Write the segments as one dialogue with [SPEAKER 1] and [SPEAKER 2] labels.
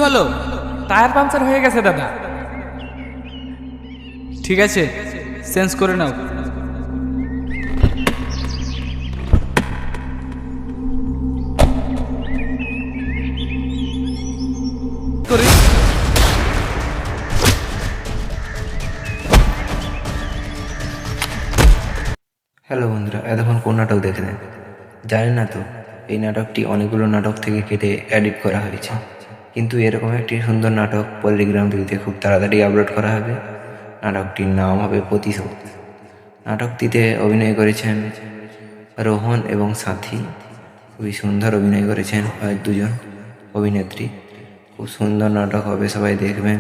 [SPEAKER 1] হলো? Tyre puncture হয়ে গেছে দাদা। ঠিক আছে, চেঞ্জ করে নাও। করে
[SPEAKER 2] হ্যালো বন্ধুরা, এতক্ষণ কোন নাটক দেখলেন? জানেন না তো, এই নাটকটি অনেকগুলো নাটক থেকে কেটে এডিট করা হয়েছে। কিন্তু এরকম একটি সুন্দর নাটক পল্লিগ্রাম টিভিতে খুব তাড়াতাড়ি আপলোড করা হবে। নাটকটির নাম হবে প্রতিশোধ। নাটকটিতে অভিনয় করেছেন রোহন এবং সাথী। খুবই সুন্দর অভিনয় করেছেন দুজন অভিনেত্রী। খুব সুন্দর নাটক হবে, সবাই দেখবেন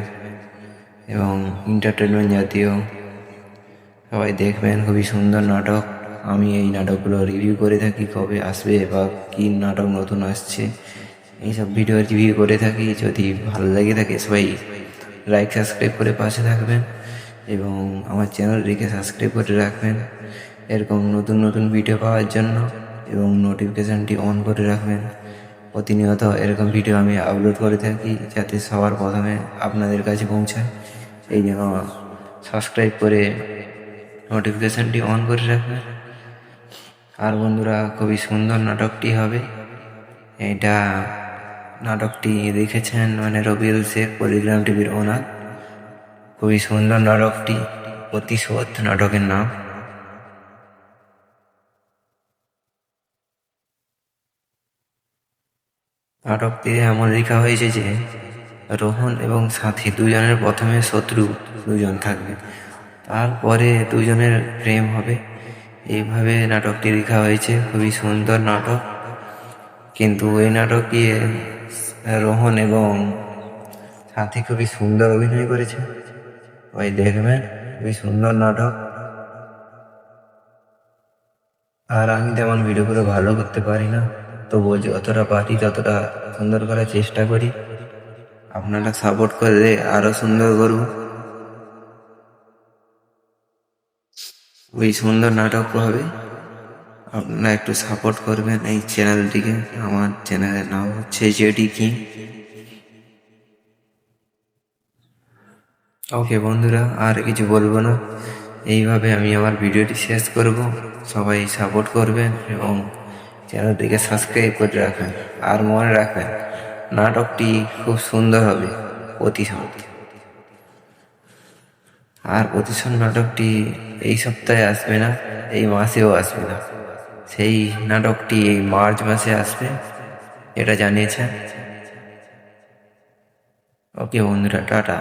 [SPEAKER 2] এবং এন্টারটেনমেন্ট জাতীয়, সবাই দেখবেন। খুবই সুন্দর নাটক। আমি এই নাটকগুলো রিভিউ করে থাকি, কবে আসবে বা কী নাটক নতুন আসছে এইসব ভিডিও রিভিউ করে থাকি। যদি ভালো লেগে থাকে সবাই লাইক সাবস্ক্রাইব করে পাশে থাকবেন এবং আমার চ্যানেলটিকে সাবস্ক্রাইব করে রাখবেন এরকম নতুন নতুন ভিডিও পাওয়ার জন্য, এবং নোটিফিকেশানটি অন করে রাখবেন। প্রতিনিয়ত এরকম ভিডিও আমি আপলোড করে থাকি যাতে সবার প্রথমে আপনাদের কাছে পৌঁছায়। এই জন্য সাবস্ক্রাইব করে নোটিফিকেশানটি অন করে রাখবেন। আর বন্ধুরা, খুবই সুন্দর নাটকটি হবে। এটা নাটকটি লিখেছেন রবিউল শেখ, পল্লিগ্রাম টিভির ওনার। খুবই সুন্দর নাটকটি, প্রতিশোধ নাটকের নাম। নাটকটিতে এমন লেখা হয়েছে যে রোহন এবং সাথী দুজনের প্রথমে শত্রু দুজন থাকবে, তারপরে দুজনের প্রেম হবে। এইভাবে নাটকটি লেখা হয়েছে। খুবই সুন্দর নাটক। কিন্তু এই নাটকে রোহন এবং সাথী খুবই সুন্দর অভিনয় করেছে, ওই দেখবেন। খুবই সুন্দর নাটক। আর আমি তেমন ভিডিও করে ভালো করতে পারি না, তবুও যতটা পারি ততটা সুন্দর করার চেষ্টা করি। আপনারা সাপোর্ট করলে আরো সুন্দর করব। ওই সুন্দর নাটক হবে, আপনারা একটু সাপোর্ট করবেন এই চ্যানেলটিকে। আমার চ্যানেলের নাম হচ্ছে জেডি কিং। ওকে বন্ধুরা, আর কিছু বলবো না। এইভাবে আমি আমার ভিডিওটি শেষ করব। সবাই সাপোর্ট করবেন এবং চ্যানেলটিকে সাবস্ক্রাইব করে রাখবেন। আর মনে রাখবেন, নাটকটি খুব সুন্দর হবে, প্রতিশোধ। আর প্রতিশোধ নাটকটি এই সপ্তাহে আসবে না, এই মাসেও আসবে না। সেই নাটকটি এই মার্চ মাসে আসবে, এটা জানিয়েছেন। ওকে বন্ধুরা, টাটা।